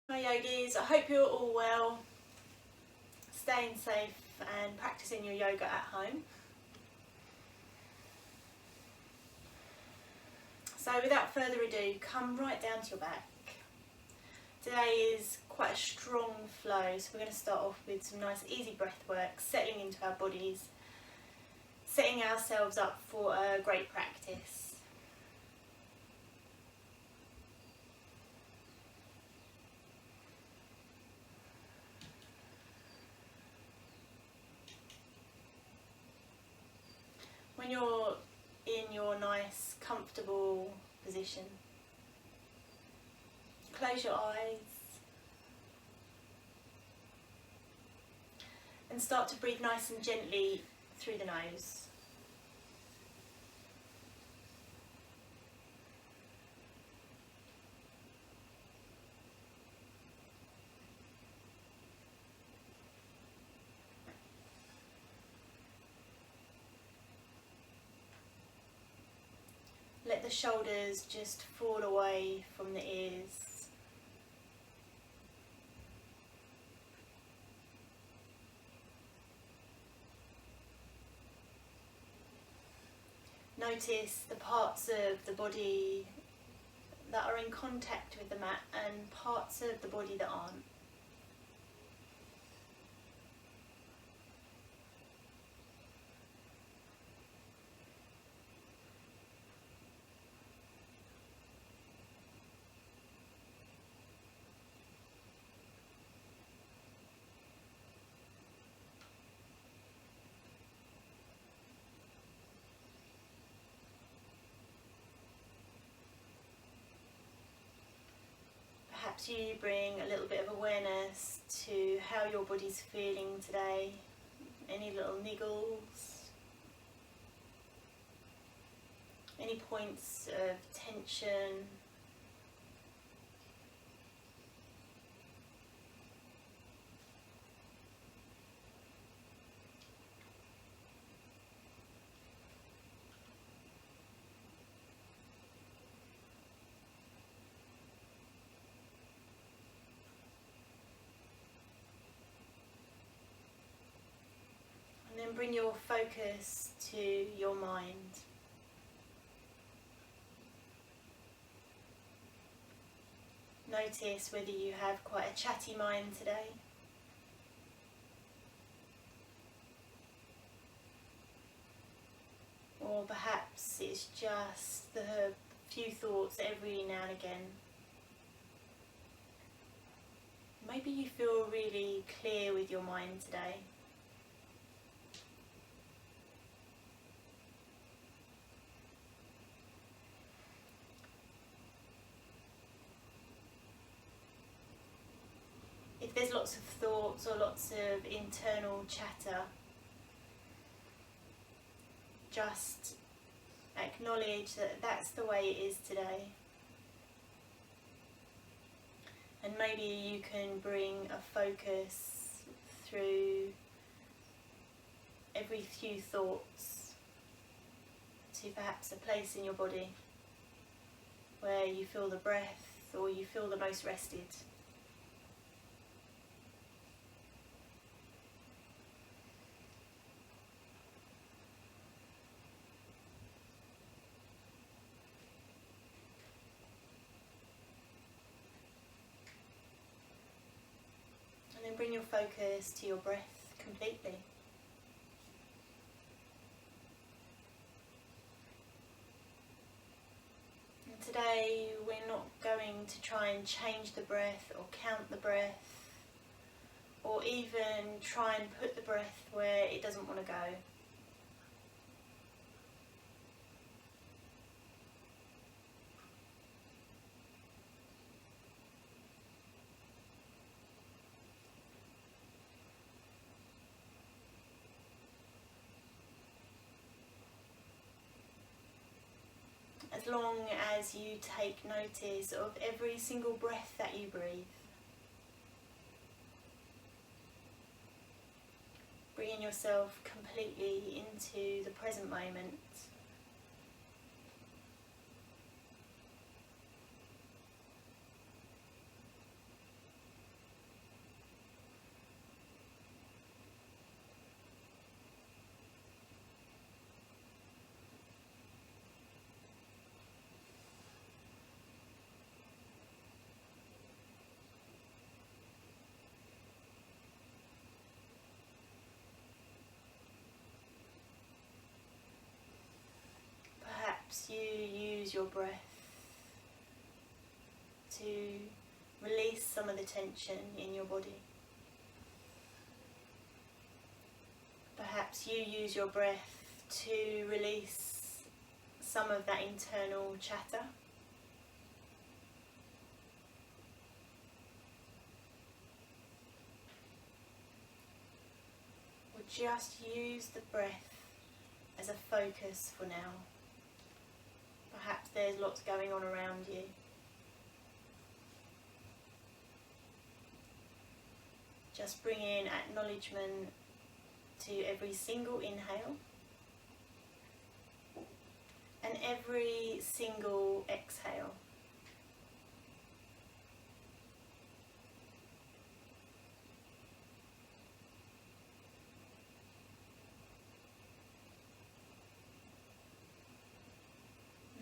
Hi yogis, I hope you're all well, staying safe and practicing your yoga at home. So without further ado, come right down to your back. Today is quite a strong flow, so we're going to start off with some nice easy breath work, settling into our bodies, setting ourselves up for a great practice. When you're in your nice, comfortable position, close your eyes and start to breathe nice and gently through the nose. Let the shoulders just fall away from the ears. Notice the parts of the body that are in contact with the mat and parts of the body that aren't. Perhaps you bring a little bit of awareness to how your body's feeling today. Any little niggles, any points of tension. And then bring your focus to your mind. Notice whether you have quite a chatty mind today. Or perhaps it's just the few thoughts every now and again. Maybe you feel really clear with your mind today. If there's lots of thoughts or lots of internal chatter, just acknowledge that that's the way it is today. And maybe you can bring a focus through every few thoughts to perhaps a place in your body where you feel the breath or you feel the most rested. And then bring your focus to your breath completely. And today we're not going to try and change the breath or count the breath or even try and put the breath where it doesn't want to go. As long as you take notice of every single breath that you breathe. Bringing yourself completely into the present moment. use your breath to release some of the tension in your body. Perhaps you use your breath to release some of that internal chatter. Or just use the breath as a focus for now. Perhaps there's lots going on around you. Just bring in acknowledgement to every single inhale and every single exhale.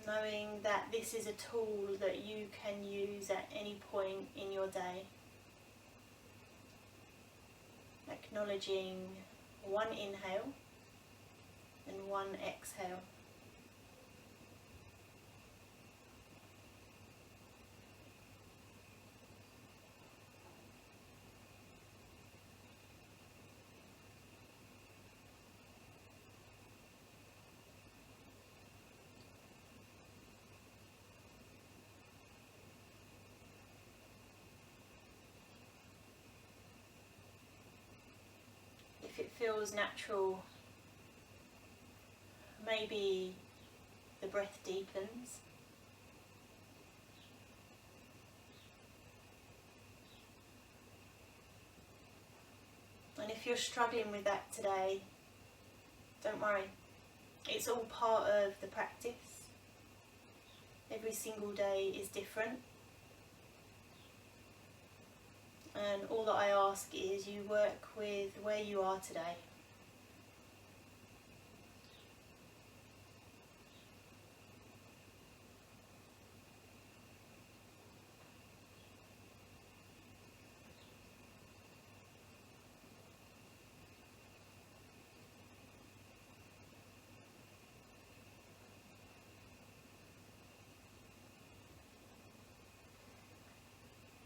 Knowing that this is a tool that you can use at any point in your day. Acknowledging one inhale and one exhale. If it feels natural, maybe the breath deepens. And if you're struggling with that today, don't worry. It's all part of the practice. Every single day is different. And all that I ask is you work with where you are today.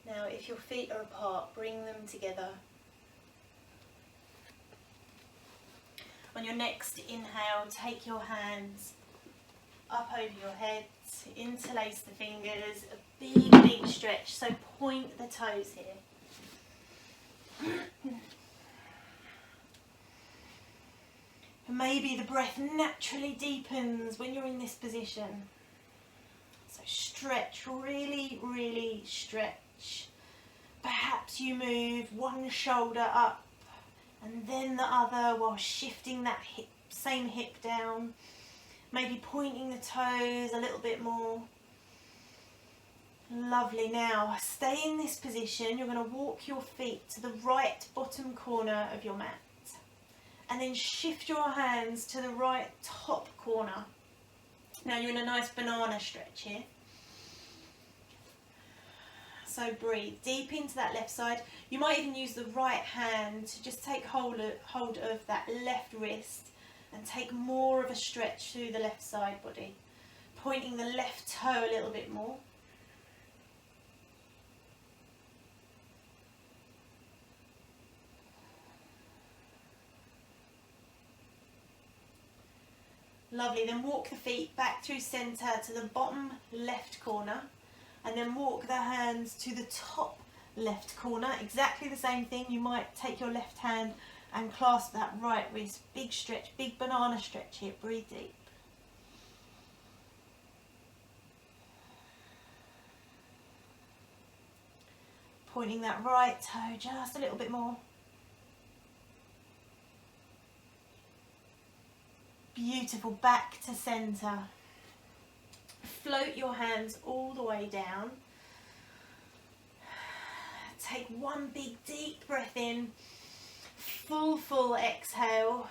Now, if your feet are apart, bring them together. On your next inhale, take your hands up over your head, interlace the fingers, a big, big stretch, so point the toes here. And maybe the breath naturally deepens when you're in this position. So stretch, really, really stretch. Perhaps you move one shoulder up and then the other while shifting that same hip down. Maybe pointing the toes a little bit more. Lovely. Now stay in this position. You're going to walk your feet to the right bottom corner of your mat and then shift your hands to the right top corner. Now you're in a nice banana stretch here. So breathe deep into that left side. You might even use the right hand to just take hold of that left wrist and take more of a stretch through the left side body, pointing the left toe a little bit more. Lovely, then walk the feet back through centre to the bottom left corner. And then walk the hands to the top left corner. Exactly the same thing. You might take your left hand and clasp that right wrist. Big stretch, big banana stretch here. Breathe deep. Pointing that right toe just a little bit more. Beautiful, back to centre. Float your hands all the way down. Take one big deep breath in. Full exhale.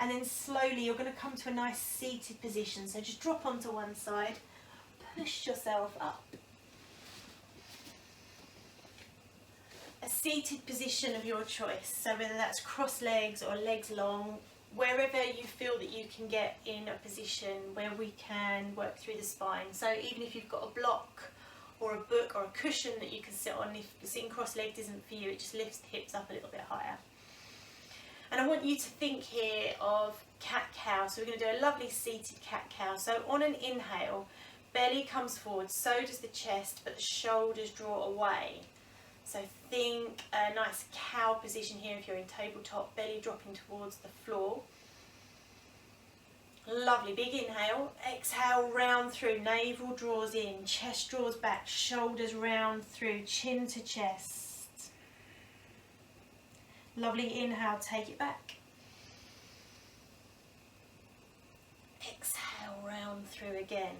And then slowly you're going to come to a nice seated position. So just drop onto one side. Push yourself up. A seated position of your choice. So whether that's cross legs or legs long, wherever you feel that you can get in a position where we can work through the spine. So even if you've got a block or a book or a cushion that you can sit on, if sitting cross-legged isn't for you, it just lifts the hips up a little bit higher. And I want you to think here of cat-cow. So we're going to do a lovely seated cat-cow. So on an inhale, belly comes forward, so does the chest, but the shoulders draw away. So think a nice cow position here if you're in tabletop, belly dropping towards the floor. Lovely, big inhale, exhale, round through, navel draws in, chest draws back, shoulders round through, chin to chest. Lovely, inhale, take it back. Exhale, round through again.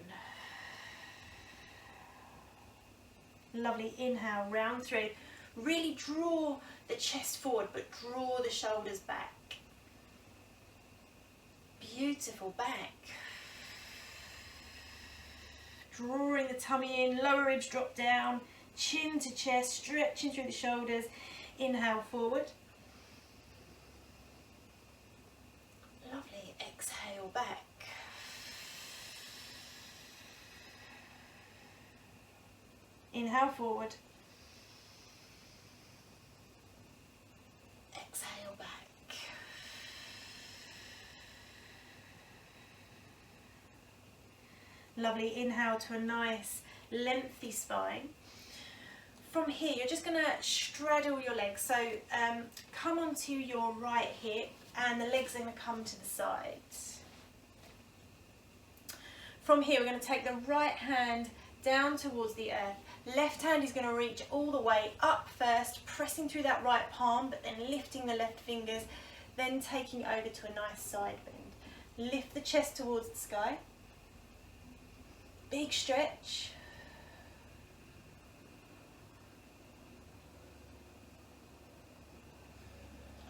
Lovely, inhale, round through. Really draw the chest forward, but draw the shoulders back. Beautiful, back. Drawing the tummy in, lower ribs drop down, chin to chest, stretching through the shoulders. Inhale, forward. Lovely, exhale, back. Inhale, forward. Exhale, back. Lovely, inhale to a nice lengthy spine. From here, you're just going to straddle your legs. So come onto your right hip and the legs are going to come to the sides. From here, we're going to take the right hand down towards the earth. Left hand is going to reach all the way up first, pressing through that right palm, but then lifting the left fingers, then taking over to a nice side bend. Lift the chest towards the sky. Big stretch.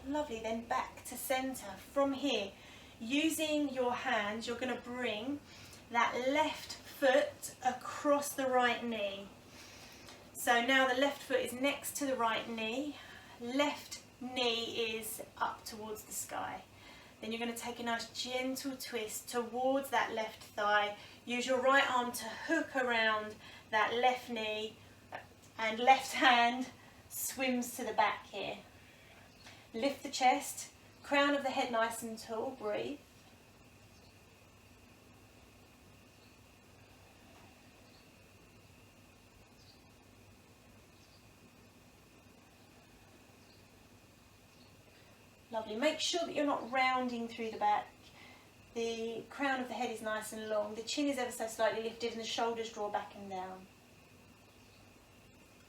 Lovely, then back to center. From here, using your hands, you're going to bring that left foot across the right knee. So now the left foot is next to the right knee, left knee is up towards the sky. Then you're going to take a nice gentle twist towards that left thigh. Use your right arm to hook around that left knee and left hand swims to the back here. Lift the chest, crown of the head nice and tall, breathe. Lovely. Make sure that you're not rounding through the back. The crown of the head is nice and long. The chin is ever so slightly lifted and the shoulders draw back and down.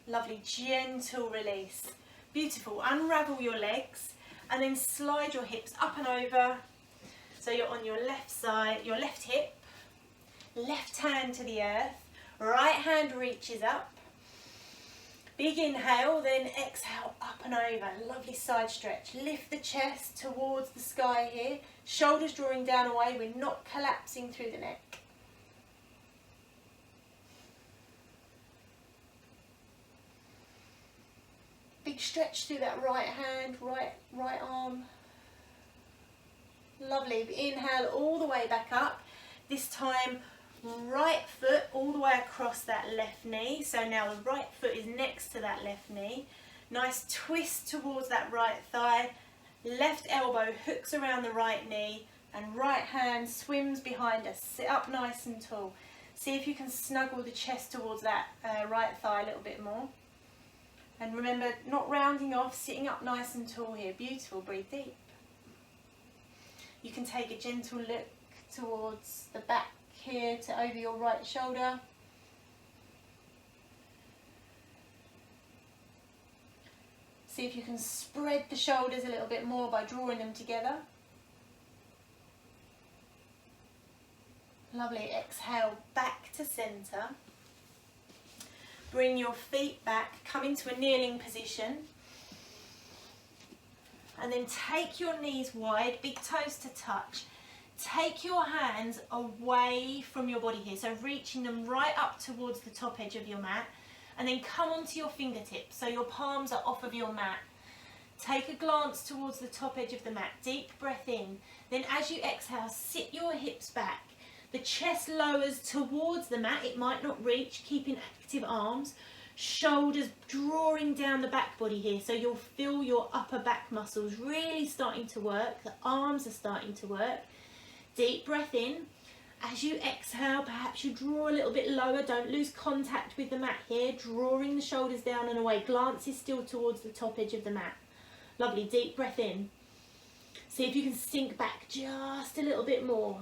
Lovely, gentle release. Beautiful. Unravel your legs and then slide your hips up and over. So you're on your left side, your left hip, left hand to the earth, right hand reaches up. Big inhale, then exhale up and over. Lovely side stretch. Lift the chest towards the sky here. Shoulders drawing down away. We're not collapsing through the neck. Big stretch through that right hand, right arm. Lovely. Inhale all the way back up. This time right foot all the way across that left knee. So now the right foot is next to that left knee. Nice twist towards that right thigh. Left elbow hooks around the right knee and right hand swims behind us. Sit up nice and tall. See if you can snuggle the chest towards that right thigh a little bit more. And remember, not rounding off, sitting up nice and tall here. Beautiful, breathe deep. You can take a gentle look towards the back here to over your right shoulder. See if you can spread the shoulders a little bit more by drawing them together. Lovely, exhale back to center. Bring your feet back, come into a kneeling position. And then take your knees wide, big toes to touch. Take your hands away from your body here, so reaching them right up towards the top edge of your mat, and then come onto your fingertips, so your palms are off of your mat. Take a glance towards the top edge of the mat. Deep breath in. Then as you exhale, sit your hips back. The chest lowers towards the mat. It might not reach, keeping active arms. Shoulders drawing down the back body here. So you'll feel your upper back muscles really starting to work. The arms are starting to work. Deep breath in. As you exhale, perhaps you draw a little bit lower. Don't lose contact with the mat here. Drawing the shoulders down and away. Glances still towards the top edge of the mat. Lovely. Deep breath in. See if you can sink back just a little bit more.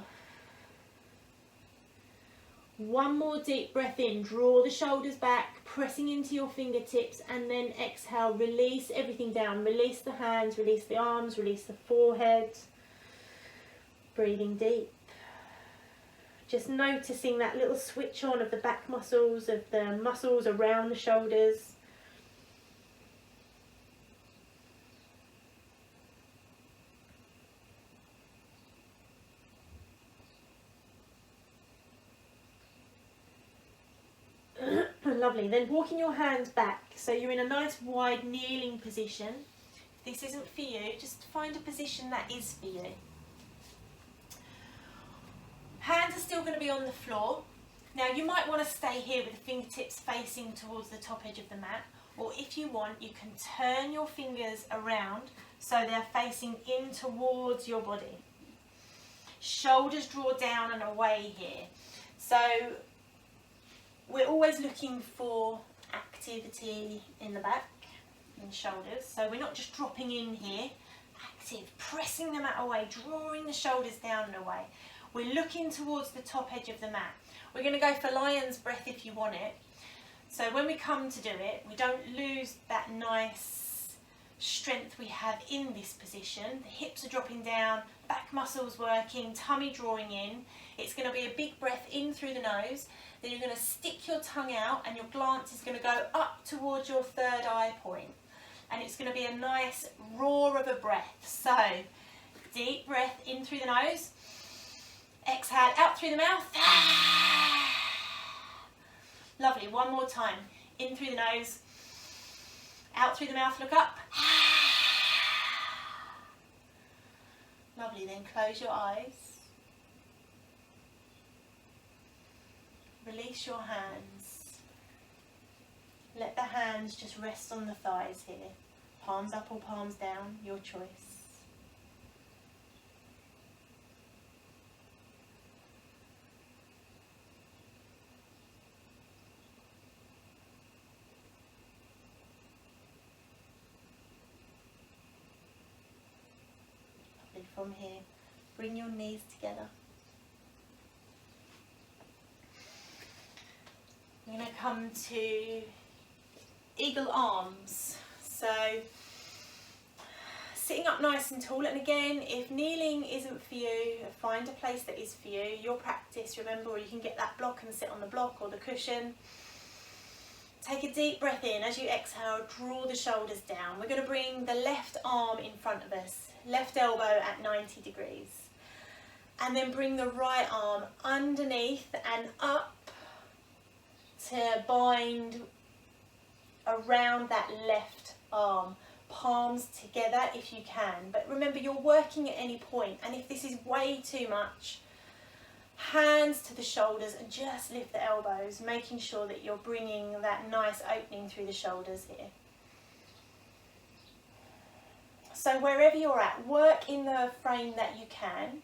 One more deep breath in. Draw the shoulders back, pressing into your fingertips, and then exhale. Release everything down. Release the hands, release the arms, release the forehead. Breathing deep. Just noticing that little switch on of the back muscles, of the muscles around the shoulders. Lovely. Then walking your hands back so you're in a nice wide kneeling position. If this isn't for you, just find a position that is for you. Hands are still going to be on the floor. Now you might want to stay here with the fingertips facing towards the top edge of the mat, or if you want you can turn your fingers around so they're facing in towards your body. Shoulders draw down and away here. So we're always looking for activity in the back and shoulders. So we're not just dropping in here. Active, pressing the mat away, drawing the shoulders down and away. We're looking towards the top edge of the mat. We're going to go for lion's breath if you want it. So when we come to do it, we don't lose that nice strength we have in this position. The hips are dropping down, back muscles working, tummy drawing in. It's going to be a big breath in through the nose. Then you're going to stick your tongue out and your glance is going to go up towards your third eye point. And it's going to be a nice roar of a breath. So, deep breath in through the nose. Exhale out through the mouth. Lovely. One more time. In through the nose. Out through the mouth. Look up. Lovely. Then close your eyes. Release your hands. Let the hands just rest on the thighs here. Palms up or palms down, your choice. Lovely. From here, bring your knees together. We're going to come to eagle arms. So sitting up nice and tall, and again, if kneeling isn't for you, find a place that is for you. Your practice, remember, or you can get that block and sit on the block or the cushion. Take a deep breath in. As you exhale, draw the shoulders down. We're going to bring the left arm in front of us, left elbow at 90 degrees. And then bring the right arm underneath and up to bind around that left arm. Palms together if you can, but remember you're working at any point, and if this is way too much, hands to the shoulders and just lift the elbows, making sure that you're bringing that nice opening through the shoulders here. So wherever you're at, work in the frame that you can.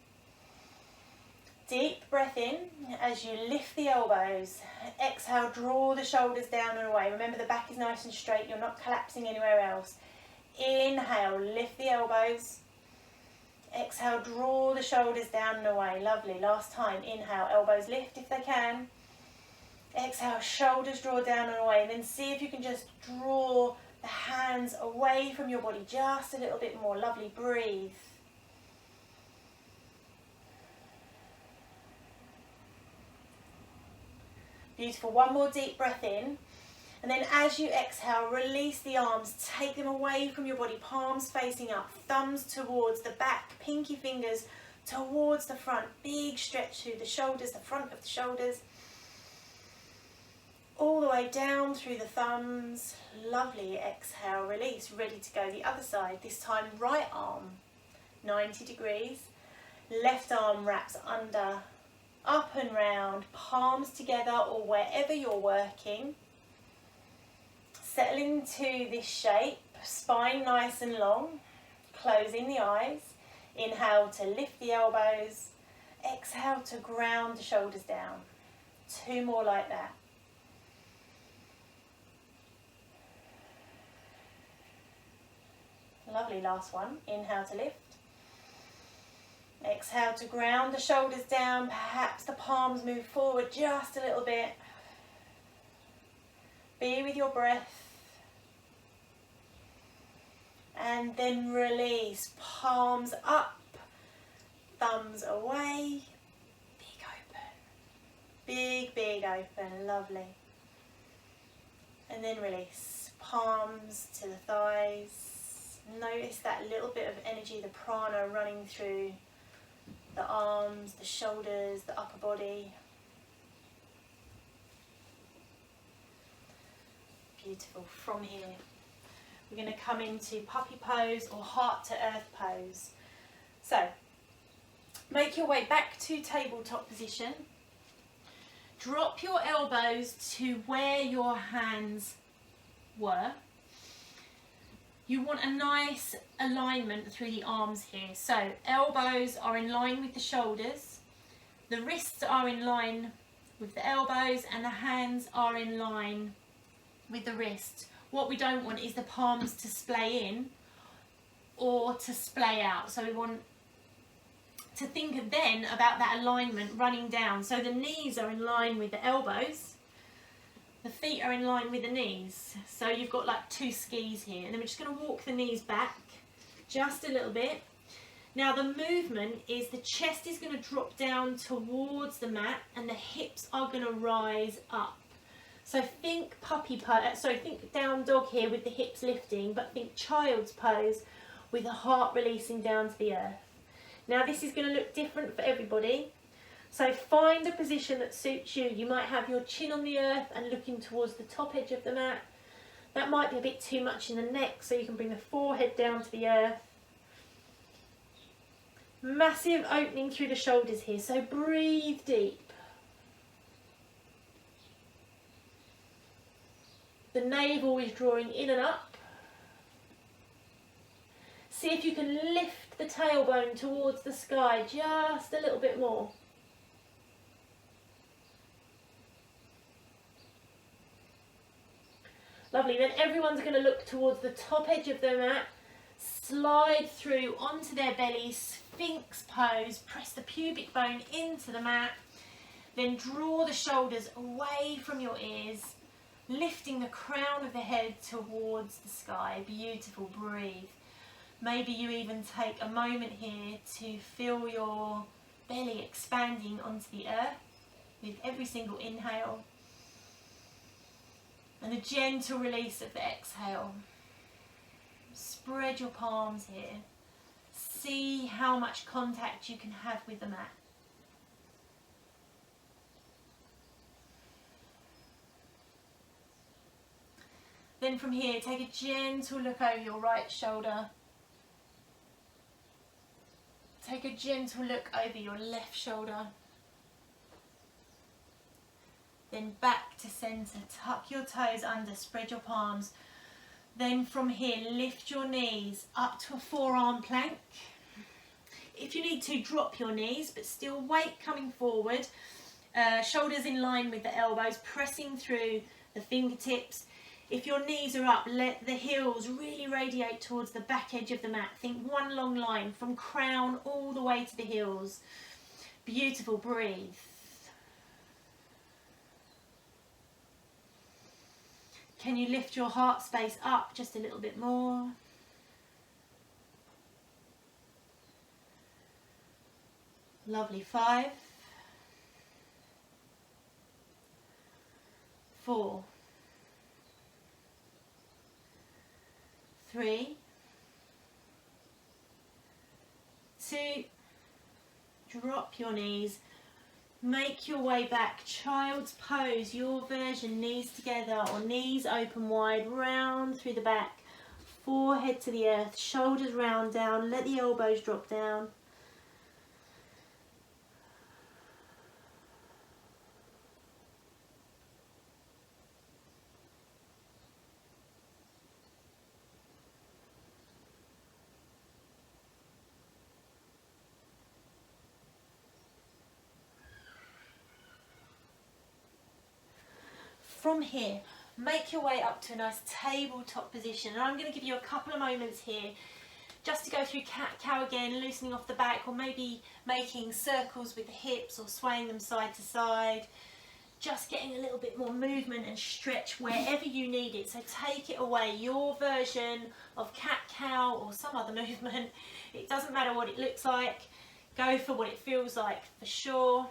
Deep breath in as you lift the elbows. Exhale, draw the shoulders down and away. Remember the back is nice and straight, you're not collapsing anywhere else. Inhale, lift the elbows. Exhale, draw the shoulders down and away. Lovely. Last time. Inhale, elbows lift if they can. Exhale, shoulders draw down and away. Then see if you can just draw the hands away from your body just a little bit more. Lovely. Breathe. Beautiful. One more deep breath in. And then as you exhale, release the arms. Take them away from your body. Palms facing up. Thumbs towards the back. Pinky fingers towards the front. Big stretch through the shoulders, the front of the shoulders. all the way down through the thumbs. Lovely. Exhale, release, ready to go the other side. This time right arm 90 degrees, left arm wraps under, up and round, palms together or wherever you're working. Settle into this shape, spine nice and long, closing the eyes. Inhale to lift the elbows, exhale to ground the shoulders down. 2 more like that. Lovely, last one. Inhale to lift. Exhale to ground the shoulders down. Perhaps the palms move forward just a little bit. Be with your breath. And then release. Palms up, thumbs away. Big open. Big, big open. Lovely. And then release. Palms to the thighs. Notice that little bit of energy, the prana running through the arms, the shoulders, the upper body. Beautiful. From here, we're going to come into puppy pose or heart to earth pose. So, make your way back to tabletop position. Drop your elbows to where your hands were. You want a nice alignment through the arms here. So elbows are in line with the shoulders, the wrists are in line with the elbows, and the hands are in line with the wrists. What we don't want is the palms to splay in or to splay out. So we want to think then about that alignment running down. So the knees are in line with the elbows. The feet are in line with the knees. So you've got like 2 skis here. And then we're just going to walk the knees back just a little bit. Now the movement is the chest is going to drop down towards the mat and the hips are going to rise up. So think puppy pose, think down dog here with the hips lifting, but think child's pose with the heart releasing down to the earth. Now this is going to look different for everybody. So find a position that suits you. You might have your chin on the earth and looking towards the top edge of the mat. That might be a bit too much in the neck, so you can bring the forehead down to the earth. Massive opening through the shoulders here, so breathe deep. The navel is drawing in and up. See if you can lift the tailbone towards the sky just a little bit more. Lovely, then everyone's going to look towards the top edge of their mat, slide through onto their belly, Sphinx pose, press the pubic bone into the mat, then draw the shoulders away from your ears, lifting the crown of the head towards the sky. Beautiful, breathe. Maybe you even take a moment here to feel your belly expanding onto the earth with every single inhale. And a gentle release of the exhale. Spread your palms here. See how much contact you can have with the mat. Then from here, take a gentle look over your right shoulder. Take a gentle look over your left shoulder. Then back to centre, tuck your toes under, spread your palms. Then from here, lift your knees up to a forearm plank. If you need to, drop your knees, but still weight coming forward. Shoulders in line with the elbows, pressing through the fingertips. If your knees are up, let the heels really radiate towards the back edge of the mat. Think one long line from crown all the way to the heels. Beautiful, breathe. Can you lift your heart space up just a little bit more? Lovely. 5, 4, 3, 2, drop your knees, Make your way back, child's pose, your version, knees together or knees open wide, round through the back, forehead to the earth, shoulders round down, let the elbows drop down. From here, make your way up to a nice tabletop position, and I'm going to give you a couple of moments here just to go through cat-cow again, loosening off the back, or maybe making circles with the hips or swaying them side to side, just getting a little bit more movement and stretch wherever you need it. So take it away, your version of cat-cow or some other movement. It doesn't matter what it looks like, go for what it feels like for sure.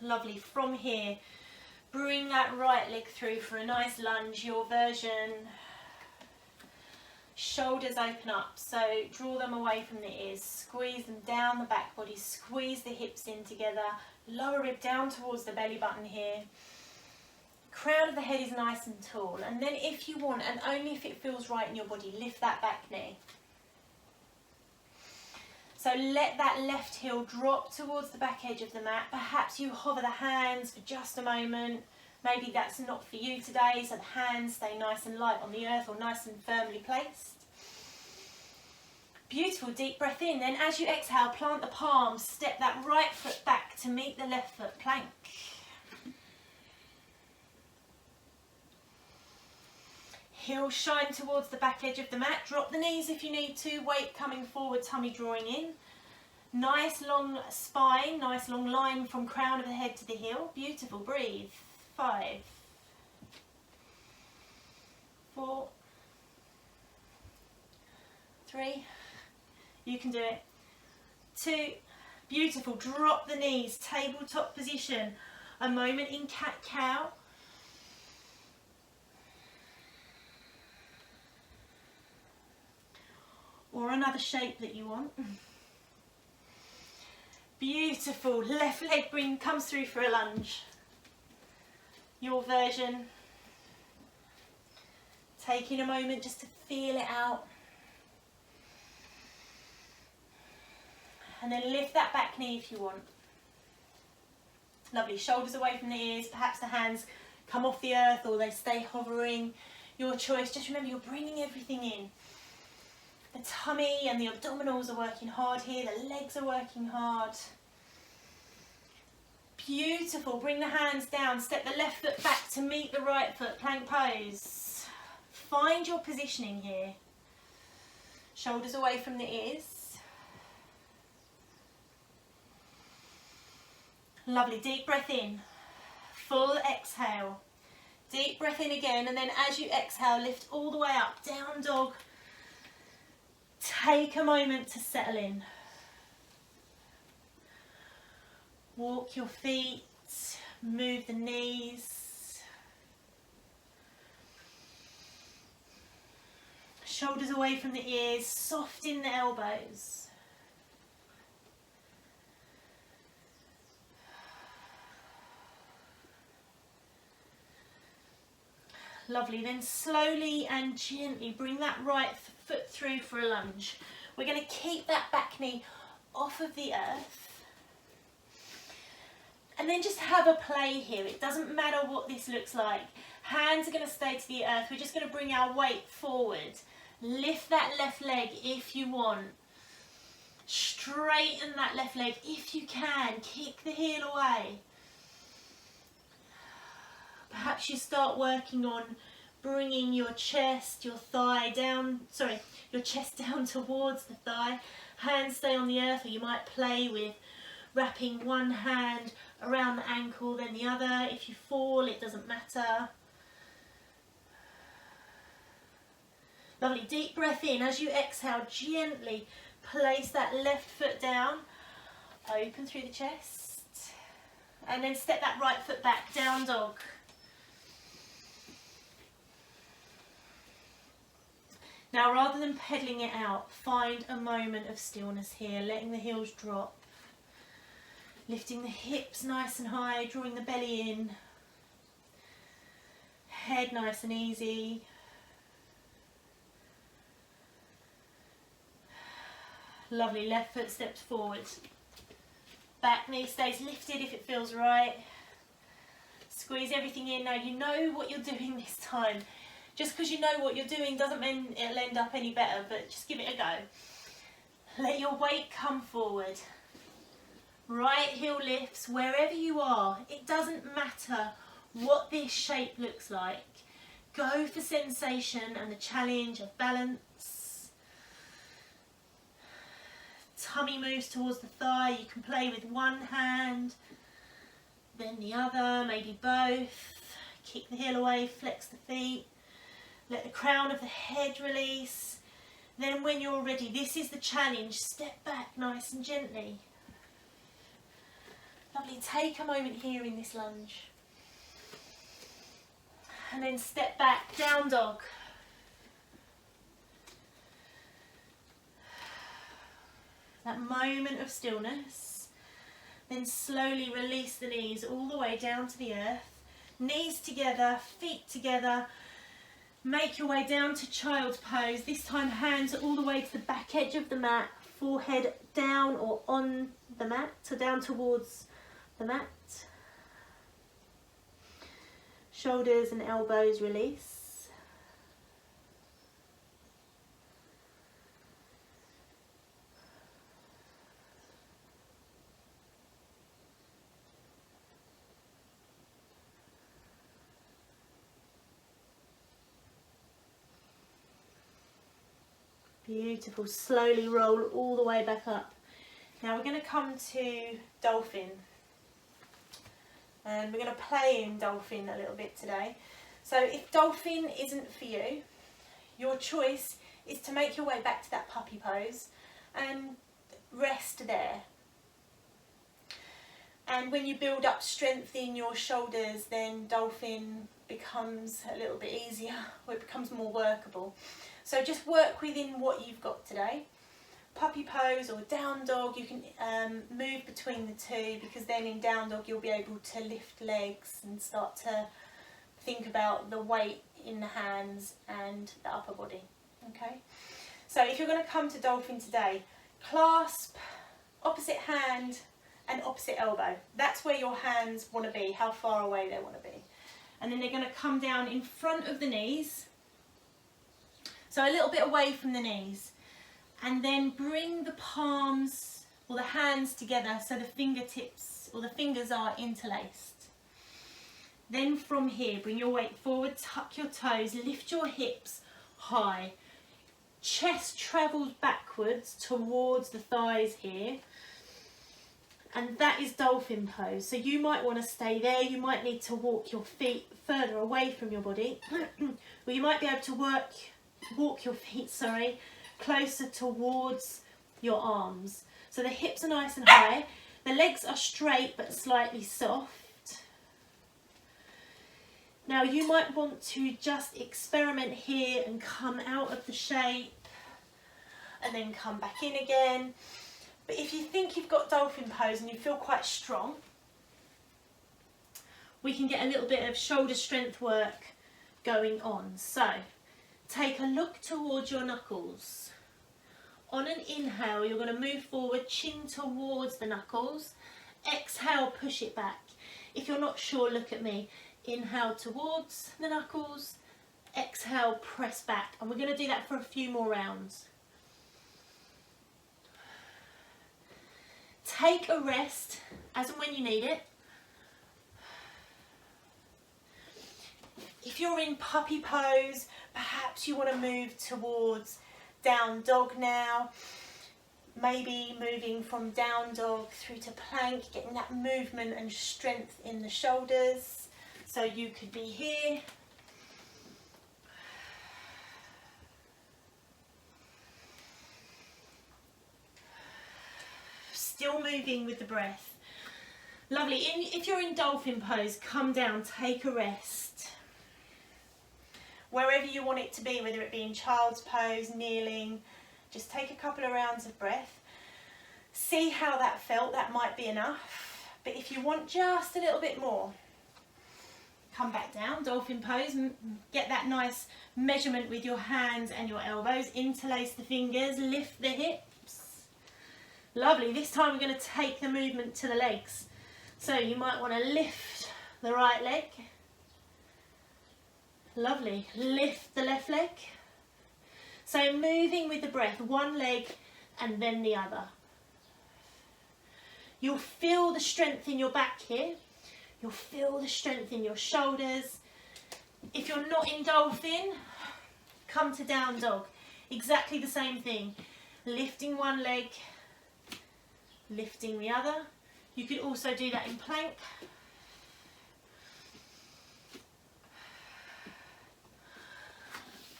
Lovely. From here, bring that right leg through for a nice lunge, your version. Shoulders open up, so draw them away from the ears, squeeze them down the back body, squeeze the hips in together, lower rib down towards the belly button here. Crown of the head is nice and tall, and then if you want, and only if it feels right in your body, lift that back knee. So let that left heel drop towards the back edge of the mat. Perhaps you hover the hands for just a moment. Maybe that's not for you today, so the hands stay nice and light on the earth or nice and firmly placed. Beautiful, deep breath in. Then as you exhale, plant the palms, step that right foot back to meet the left foot, plank. Heels shine towards the back edge of the mat. Drop the knees if you need to. Weight coming forward, tummy drawing in. Nice long spine, nice long line from crown of the head to the heel. Beautiful, breathe. 5, 4, 3, you can do it. 2, beautiful, drop the knees, tabletop position. A moment in cat-cow. Or another shape that you want. Beautiful, left leg comes through for a lunge. Your version. Taking a moment just to feel it out. And then lift that back knee if you want. Lovely, shoulders away from the ears, perhaps the hands come off the earth or they stay hovering. Your choice, just remember you're bringing everything in. The tummy and the abdominals are working hard here, the legs are working hard. Beautiful, bring the hands down, step the left foot back to meet the right foot, plank pose. Find your positioning here. Shoulders away from the ears. Lovely, deep breath in, full exhale. Deep breath in again, and then as you exhale, lift all the way up, down dog. Take a moment to settle in. Walk your feet, move the knees. Shoulders away from the ears, soften the elbows. Lovely, then slowly and gently bring that right foot through for a lunge. We're going to keep that back knee off of the earth. And then just have a play here. It doesn't matter what this looks like. Hands are going to stay to the earth. We're just going to bring our weight forward. Lift that left leg if you want. Straighten that left leg if you can. Kick the heel away. Perhaps you start working on bringing your chest, your thigh down, your chest down towards the thigh. Hands stay on the earth, or you might play with wrapping one hand around the ankle, then the other. If you fall, it doesn't matter. Lovely, deep breath in. As you exhale, gently place that left foot down. Open through the chest. And then step that right foot back, down dog. Now, rather than pedaling it out, find a moment of stillness here, letting the heels drop. Lifting the hips nice and high, drawing the belly in. Head nice and easy. Lovely, left foot steps forward. Back knee stays lifted if it feels right. Squeeze everything in. Now you know what you're doing this time. Just because you know what you're doing doesn't mean it'll end up any better, but just give it a go. Let your weight come forward. Right heel lifts wherever you are. It doesn't matter what this shape looks like. Go for sensation and the challenge of balance. Tummy moves towards the thigh. You can play with one hand, then the other, maybe both. Kick the heel away, flex the feet. Let the crown of the head release. Then when you're ready, this is the challenge. Step back nice and gently. Lovely, take a moment here in this lunge. And then step back, down dog. That moment of stillness. Then slowly release the knees all the way down to the earth. Knees together, feet together. Make your way down to child's pose. This time hands all the way to the back edge of the mat. Forehead down or on the mat, so down towards the mat. Shoulders and elbows release. Beautiful. Slowly roll all the way back up. Now we're going to come to dolphin. And we're going to play in dolphin a little bit today. So if dolphin isn't for you, your choice is to make your way back to that puppy pose and rest there. And when you build up strength in your shoulders, then dolphin becomes a little bit easier, or it becomes more workable. So just work within what you've got today. Puppy pose or down dog, you can move between the two, because then in down dog you'll be able to lift legs and start to think about the weight in the hands and the upper body. Okay, so if you're going to come to dolphin today, clasp opposite hand and opposite elbow. That's where your hands want to be, how far away they want to be. And then they're going to come down in front of the knees, so a little bit away from the knees. And then bring the palms or the hands together so the fingertips or the fingers are interlaced. Then from here, bring your weight forward, tuck your toes, lift your hips high. Chest travels backwards towards the thighs here. And that is dolphin pose. So you might want to stay there. You might need to walk your feet further away from your body. Or you might be able to walk your feet, closer towards your arms. So the hips are nice and high. The legs are straight but slightly soft. Now you might want to just experiment here and come out of the shape and then come back in again. But if you think you've got dolphin pose and you feel quite strong, we can get a little bit of shoulder strength work going on. So take a look towards your knuckles. On an inhale, you're going to move forward, chin towards the knuckles. Exhale, push it back. If you're not sure, look at me. Inhale towards the knuckles. Exhale, press back. And we're going to do that for a few more rounds. Take a rest as and when you need it. If you're in puppy pose, perhaps you want to move towards down dog now. Maybe moving from down dog through to plank, getting that movement and strength in the shoulders. So you could be here. still moving with the breath. Lovely. If you're in dolphin pose, come down, take a rest. Wherever you want it to be, whether it be in child's pose, kneeling, just take a couple of rounds of breath. See how that felt, that might be enough. But if you want just a little bit more, come back down, dolphin pose, get that nice measurement with your hands and your elbows, interlace the fingers, lift the hips. Lovely, this time we're going to take the movement to the legs. So you might want to lift the right leg. Lovely, lift the left leg. So moving with the breath, one leg and then the other. You'll feel the strength in your back here. You'll feel the strength in your shoulders. If you're not in dolphin, come to down dog. Exactly the same thing. Lifting one leg, lifting the other. You could also do that in plank.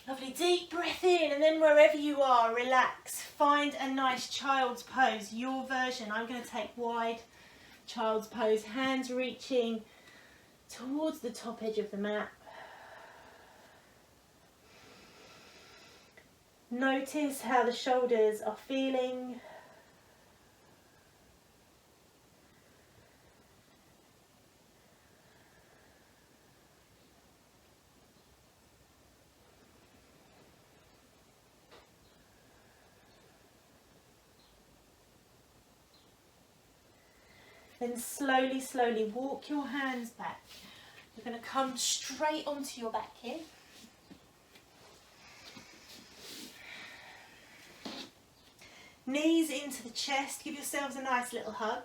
Lovely, deep breath in, and then wherever you are, relax. Find a nice child's pose, your version. I'm going to take wide child's pose, hands reaching towards the top edge of the mat. Notice how the shoulders are feeling. Then slowly, slowly walk your hands back. You're going to come straight onto your back here. Knees into the chest, give yourselves a nice little hug.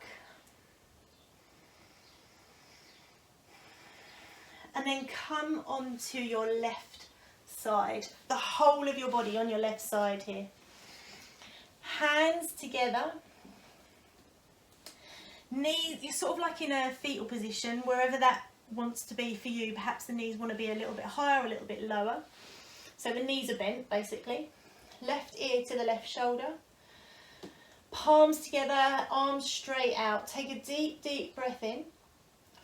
And then come onto your left side, the whole of your body on your left side here. Hands together. Knees, you're sort of like in a fetal position, wherever that wants to be for you. Perhaps the knees want to be a little bit higher, a little bit lower. So the knees are bent, basically. Left ear to the left shoulder. Palms together, arms straight out. Take a deep, deep breath in.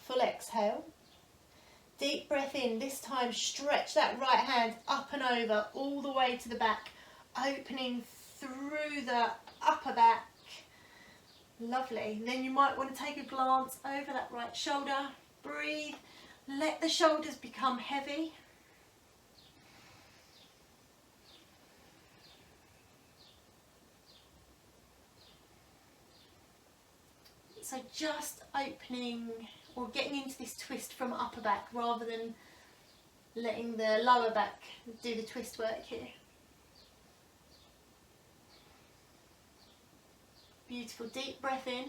Full exhale. Deep breath in. This time stretch that right hand up and over, all the way to the back, opening through the upper back. Lovely. Then you might want to take a glance over that right shoulder. Breathe. Let the shoulders become heavy. So just opening or getting into this twist from upper back rather than letting the lower back do the twist work here. Beautiful, deep breath in,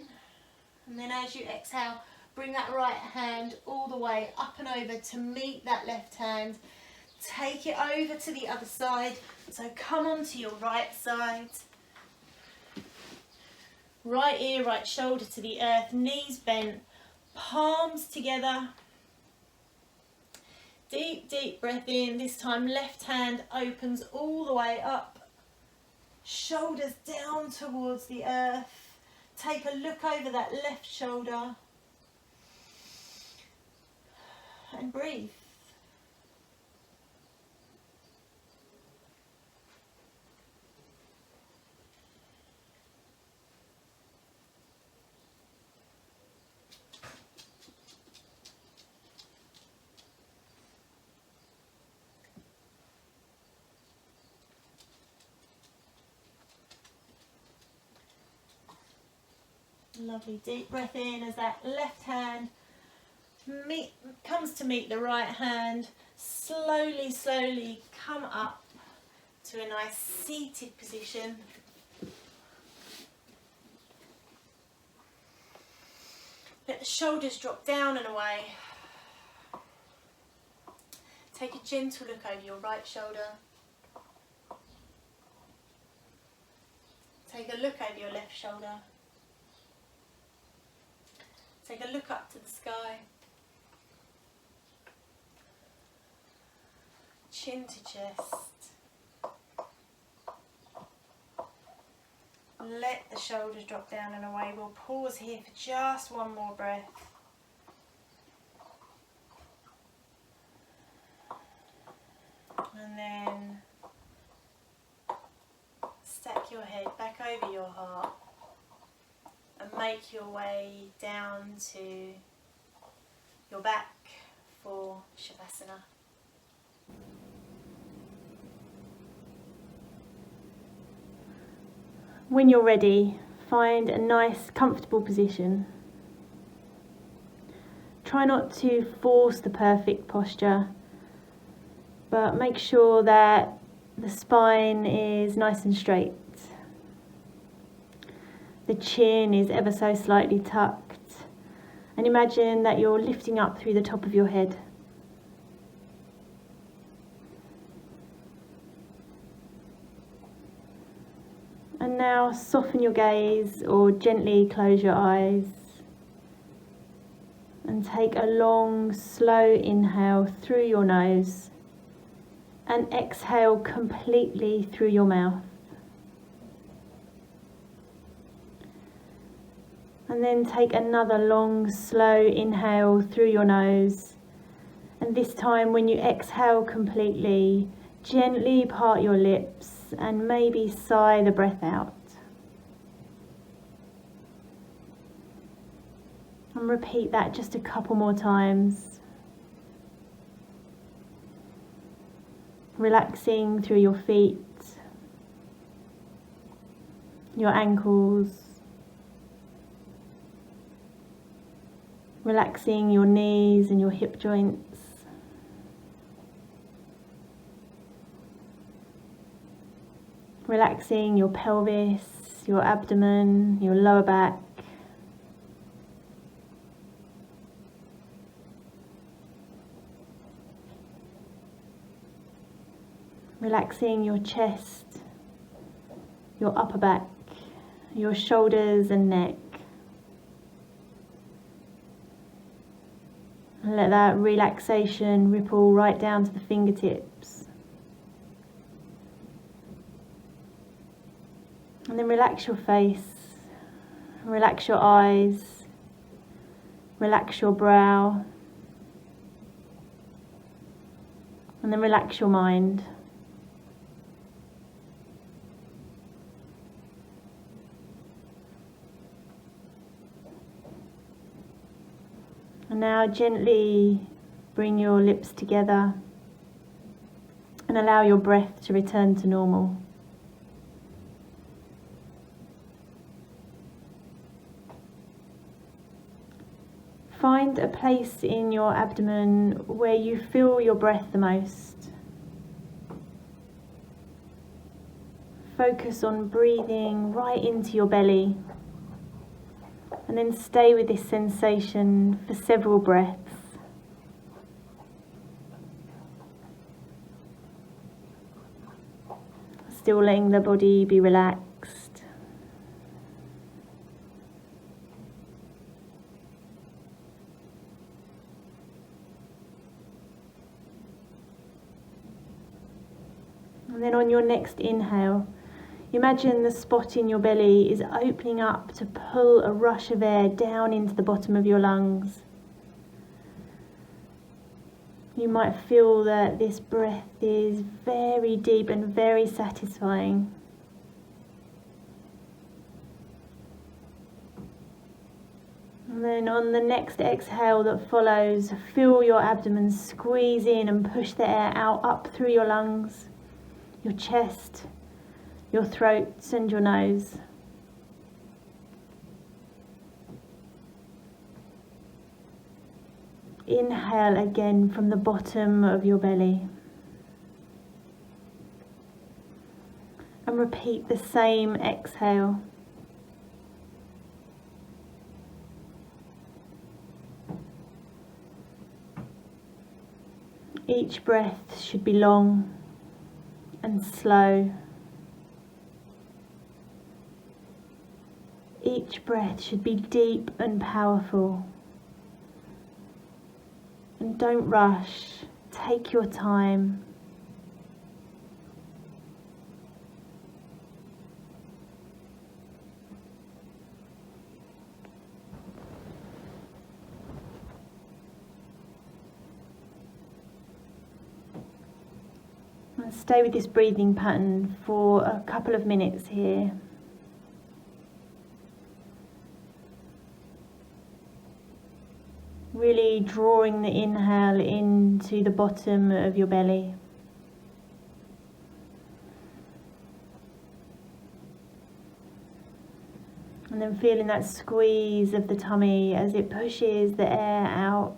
and then as you exhale, bring that right hand all the way up and over to meet that left hand. Take it over to the other side, so come onto your right side. Right ear, right shoulder to the earth, knees bent, palms together. Deep, deep breath in, this time left hand opens all the way up. Shoulders down towards the earth. Take a look over that left shoulder. And breathe. Lovely, deep breath in as that left hand comes to meet the right hand. Slowly, slowly come up to a nice seated position. Let the shoulders drop down and away. Take a gentle look over your right shoulder. Take a look over your left shoulder. Take a look up to the sky. Chin to chest. Let the shoulders drop down and away. We'll pause here for just one more breath. And then stack your head back over your heart and make your way down to your back for Shavasana. When you're ready, find a nice, comfortable position. Try not to force the perfect posture, but make sure that the spine is nice and straight. The chin is ever so slightly tucked, and imagine that you're lifting up through the top of your head. And now soften your gaze or gently close your eyes and take a long, slow inhale through your nose and exhale completely through your mouth. And then take another long, slow inhale through your nose, and this time when you exhale completely, gently part your lips and maybe sigh the breath out. And repeat that just a couple more times. Relaxing through your feet, your ankles, relaxing your knees and your hip joints. Relaxing your pelvis, your abdomen, your lower back. Relaxing your chest, your upper back, your shoulders and neck. And let that relaxation ripple right down to the fingertips. And then relax your face, relax your eyes, relax your brow, and then relax your mind. And now gently bring your lips together and allow your breath to return to normal. Find a place in your abdomen where you feel your breath the most. Focus on breathing right into your belly, and then stay with this sensation for several breaths. Still letting the body be relaxed. And then on your next inhale, imagine the spot in your belly is opening up to pull a rush of air down into the bottom of your lungs. You might feel that this breath is very deep and very satisfying. And then on the next exhale that follows, feel your abdomen squeeze in and push the air out up through your lungs, your chest, your throat and your nose. Inhale again from the bottom of your belly. And repeat the same exhale. Each breath should be long and slow. Each breath should be deep and powerful. And don't rush, take your time. And stay with this breathing pattern for a couple of minutes here. Really drawing the inhale into the bottom of your belly. And then feeling that squeeze of the tummy as it pushes the air out.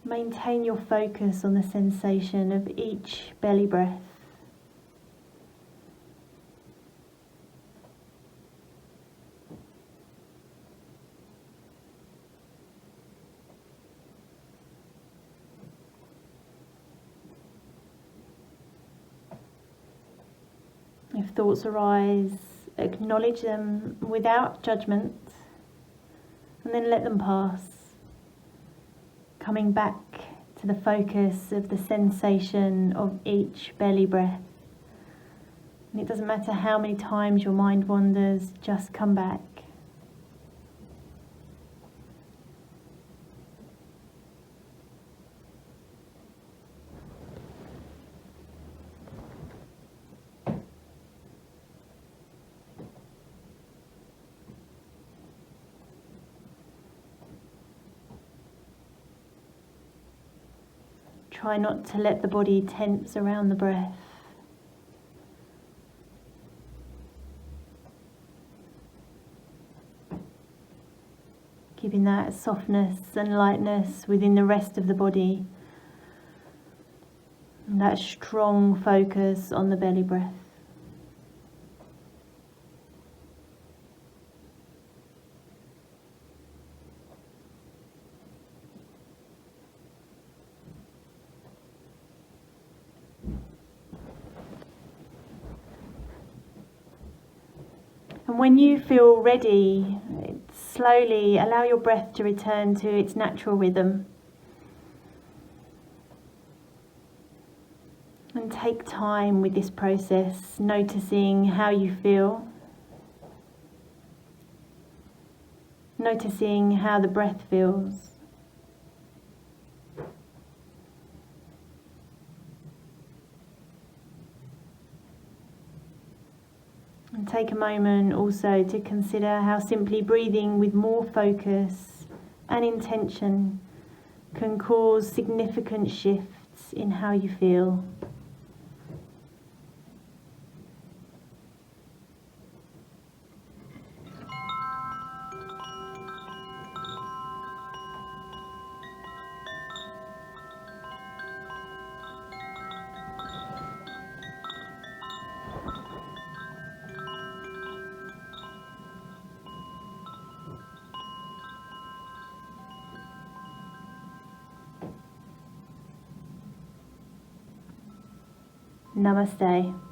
Maintain your focus on the sensation of each belly breath. If thoughts arise, acknowledge them without judgment, and then let them pass. Coming back to the focus of the sensation of each belly breath. And it doesn't matter how many times your mind wanders, just come back. Try not to let the body tense around the breath. Giving that softness and lightness within the rest of the body. And that strong focus on the belly breath. And when you feel ready, slowly allow your breath to return to its natural rhythm. And take time with this process, noticing how you feel. Noticing how the breath feels. And take a moment also to consider how simply breathing with more focus and intention can cause significant shifts in how you feel. Namaste.